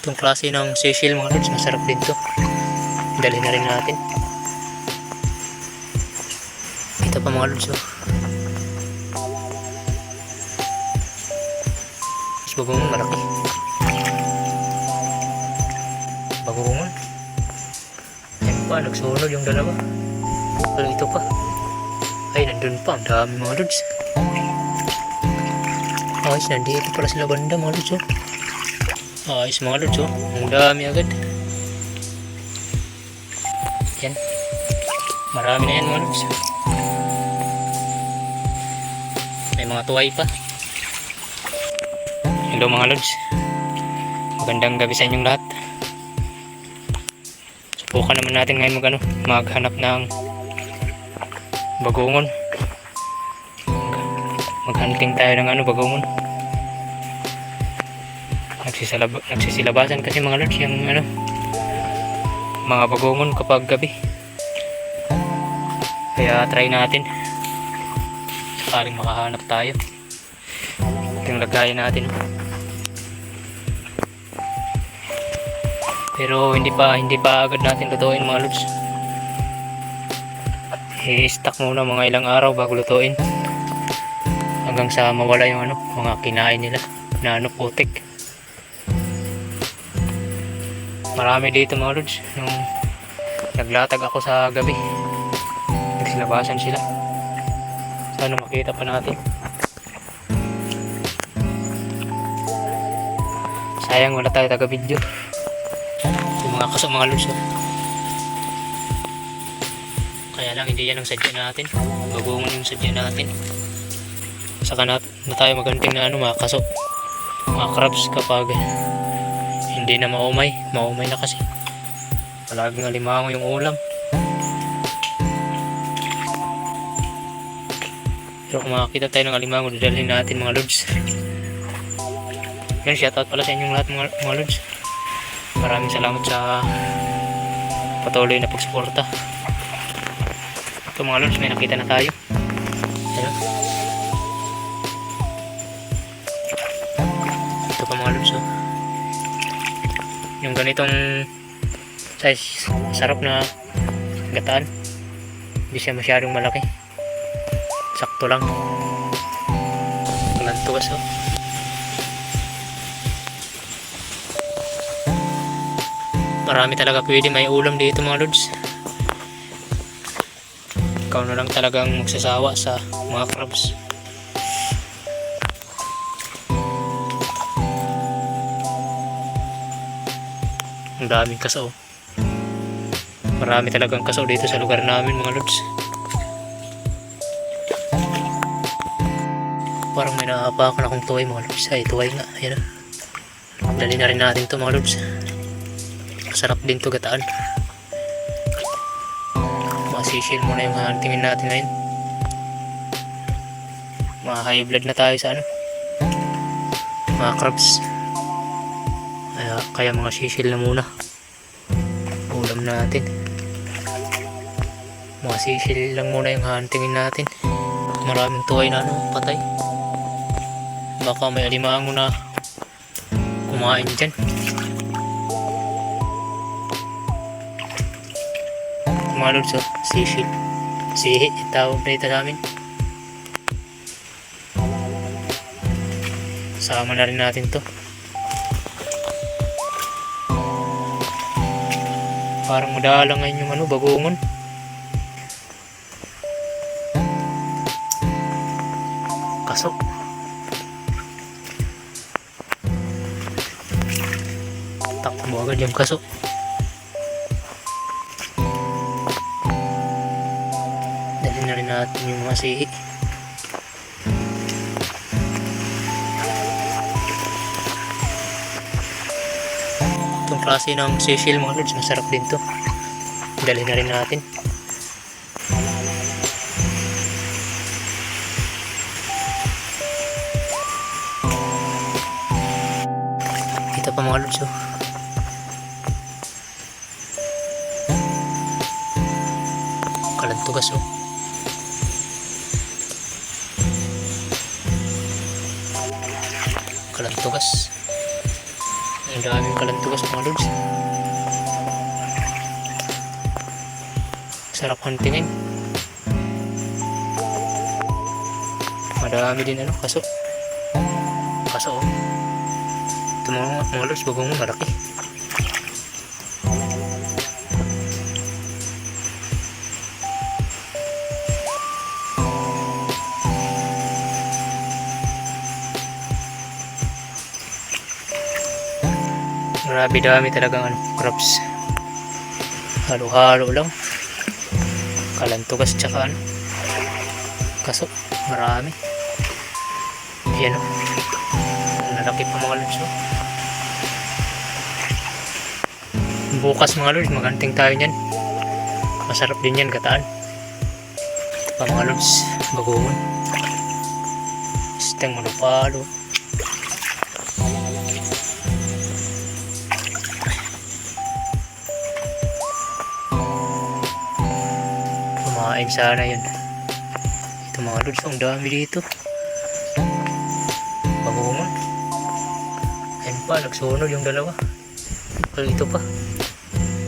Itong klase ng seashell mga lods, masarap din to. Dalhin na rin natin. Ito pa mga lods, oh. Mas bagungon, malaki. Bagungon. Ayun pa, nagsunod yung dalawa. Pero ito pa. Ay, nandun pa. Ang dami mga lods. Ayos, nandito pala sila banda mga lods, oh. Ayos mga lods, oh. Ang dami agad. Yan. Marami na yan mga lods. May mga tuway pa. Hello mga lods. Magandang gabi sa inyong lahat. Subukan naman natin ngayon maghanap ng bagungon. Maghunting tayo ng bagungon. Nagsisilabasan kasi mga lods yung mga bagungon kapag gabi. Kaya try natin. Sakaling makahanap tayo. Yung lagayan natin. Pero hindi pa agad natin lutuin mga lods. I-stack muna mga ilang araw bago lutuin. Hanggang sa mawala yung mga kinain nila na putik. Marami dito mga lods. Yung naglatag ako sa gabi. Nagsilabasan sila. Sana makita pa natin. Sayang wala tayo taga video. Yung mga kaso mga lods, oh. Kaya lang hindi yan ang sadya natin. Bagungon yung sadya natin. Saka na tayo maganting na mga kaso, mga crabs kapag hindi na maumay na kasi palaging alimango yung ulam. Pero kung makakita tayo ng alimango, dadalhin natin mga lods. Yan, shoutout pala sa inyong lahat mga lods. Maraming salamat sa patuloy na pagsuporta. Ito mga lods, may nakita na tayo. Ayan. Ito pa mga lods, oh. Yung ganitong size, sarap na gataan. Hindi siya masyadong malaki. Sakto lang. Walang tugas, oh. Marami talaga pwede may ulam dito mga lods. Ikaw na lang talagang magsasawa sa mga crabs. Ang daming kaso. Marami talagang kaso dito sa lugar namin mga lods. Parang may naapakan akong tuway mga lods. Ay, tuway nga. Ayan na. Dali na rin natin to mga lods. Masarap din to gataan. Masishil muna yung huntingin natin ngayon. Mga high blood na tayo sa mga crabs. Kaya mga sishil na muna ulam natin. Mga sishil lang muna yung huntingin natin. Maraming tuway na patay. Baka may alimango na kumain dyan. Mga lods, oh, sishil. Sihi, tawag na ito sa amin. Sama na rin natin to. Parang madalang ngayon yung bagungon. Kaso. Takbo agad yung kaso. Dali na rin natin yung mga sihi. Itong klase ng seashell mga lods, masarap din to. Dali na rin natin. Ito pa mga lods, oh. Kalantugas, oh. Kalantugas. Ang daming kalantugas mga lods. Sarap huntingin. Madami din ano, kaso oh. Ito mga lods, bagong malaki. Grabe dami talagang ano, crops. Halo-halo lang. Kalantugas tsaka ano. Kaso, marami. Ayan o. Ang lalaki pa mga lods o. Bukas mga lods, maganting tayo nyan. Masarap din yan, gataan. Ito pa mga lods, bagoon. Isteng manupalo. Kumain sana yun. Ito mga lods, ang dami dito. Bagoon. Ayun pa, nagsunod yung dalawa. Ay, ito pa.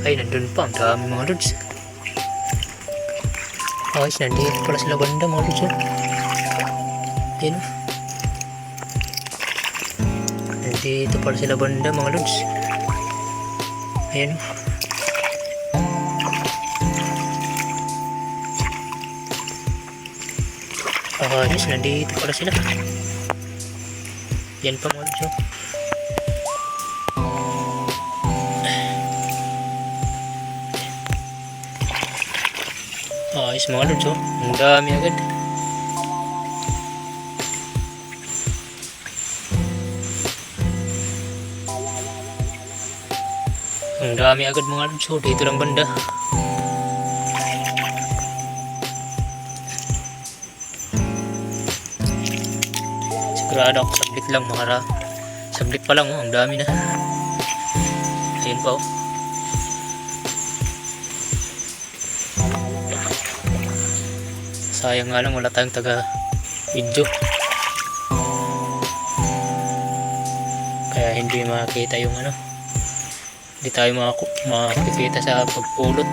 Ay, nandun pa. Ang dami mga lods. Ayos, nandito pala sila banda mga lods. Ayun. Nandito pala sila banda mga lods. Ayun. Ayos, nandito pala sila. Yan pa mga lods. Ayos mga lods, ang dami agad. Ang dami agad mga lods, dito lang banda. Sigurado ako saglit lang saglit pa lang, ang dami na. Ayun pa oh. Sayang nga lang wala tayong taga video, kaya hindi makita yung ano, hindi tayo makikita sa pagpulot.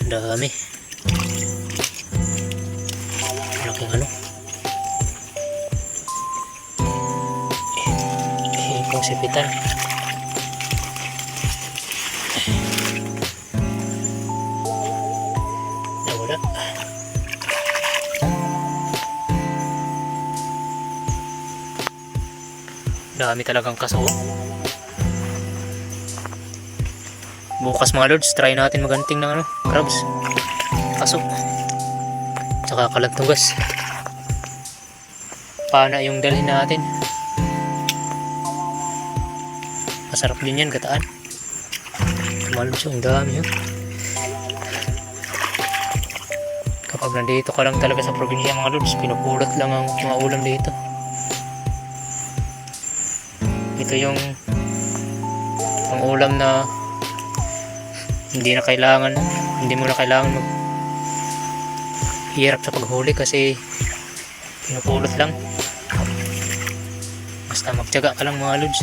Ang dami, malaking ano, hipong sipitan. Dami talagang kaso. Bukas mga lods, try natin maganting ng ano, crabs, kaso tsaka kalantugas. Pana yung dalhin natin. Masarap din yan, gataan. Mga lods, ang dami yun. Kapag nandito ka lang talaga sa probinsya mga lods, pinupulot lang ang mga ulam dito. Ito yung ang ulam na hindi mo na kailangan hirap sa paghuli kasi pinupulot lang. Basta magtiyaga ka lang mga lods,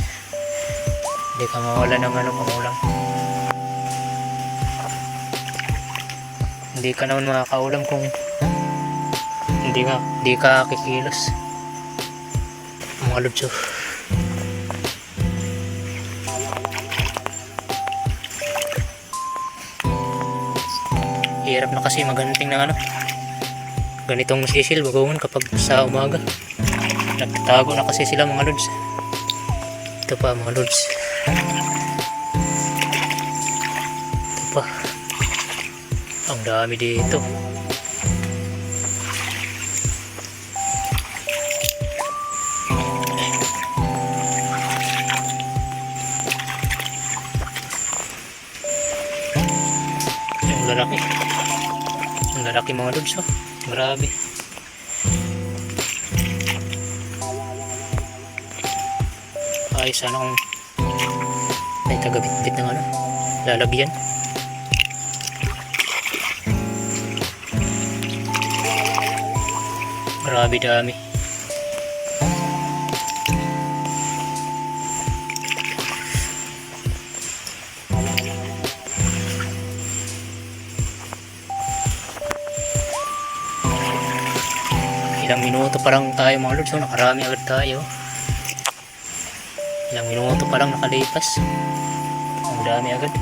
hindi ka mawala ng ano, pangulam. Hindi ka naman makakaulam kung hindi ka kikilos mga lods. Hirap na kasi maganting ng ano, ganitong sisil, bagoon kapag sa umaga. Nagtatago na kasi sila mga lods. Ito pa mga lods. Ito pa. Ang dami dito. Ang lalaki. Ang lalaki mga lods, oh. Grabe. Ay, sana kung may tagabit-bit ng ano, lalagyan. Grabe dami. Ilang minuto pa lang tayo mga lods. So, nakarami agad tayo. Ilang minuto pa lang nakalipas. Ang dami agad.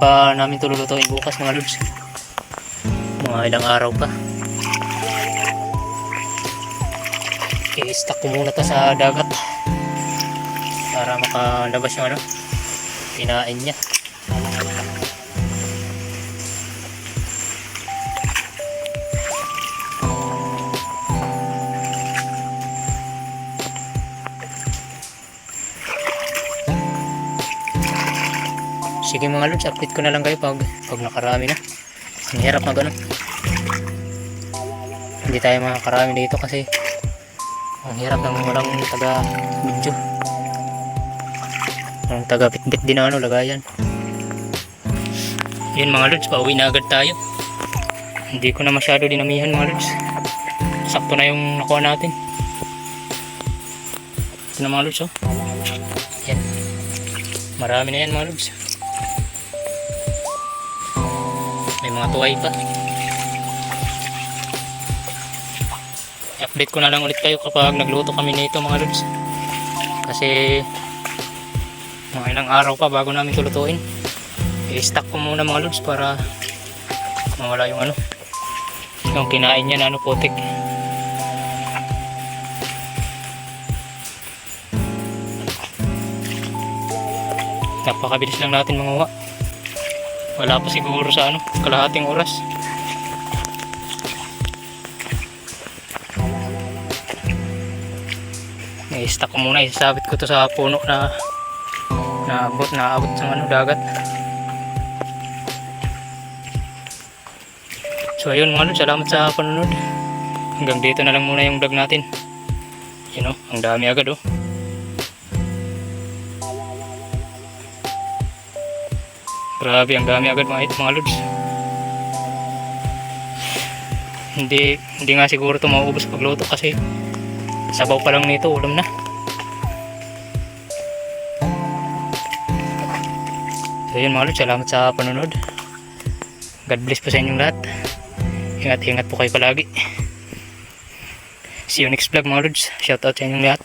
Pa namin tululutuin bukas mga lods. Mga ilang araw pa. I-stack ko muna to sa dagat para makalabas yung kinain niya. Sige mga lods, update ko na lang kayo pag nakarami na. Ang hirap na ganun. Hindi tayo makakarami dito kasi ang hirap ng walang taga video. Ang taga bitbit din na lagayan. Yun mga lods, pauwi na agad tayo. Hindi ko na masyado dinamihan mga lods. Sakto na yung nakuha natin. Ito na mga lods, oh. Yan. Marami na yan mga lods. May mga tuway pa. I-update ko na lang ulit kayo kapag nagluto kami nito mga lods. Kasi mga ilang araw pa bago namin tulutuin. I-stack ko muna mga lods para mawala yung yung kinain niya na putik. Napakabilis lang natin manguha. Wala pa siguro sa kalahating oras. I-stack ko muna, isasabit ko to sa puno na naabot sa dagat. So ayun mga lods, salamat sa panunod. Hanggang dito na lang muna yung vlog natin. Yun ang dami agad Grabe, ang dami agad mga lods. Hindi nga siguro ito mauubos pagluto kasi sabaw pa lang nito, ulam na. So yun mga lods, salamat sa panunod. God bless po sa inyong lahat. Ingat po kayo palagi. See you next vlog mga lods. Shout out sa inyong lahat.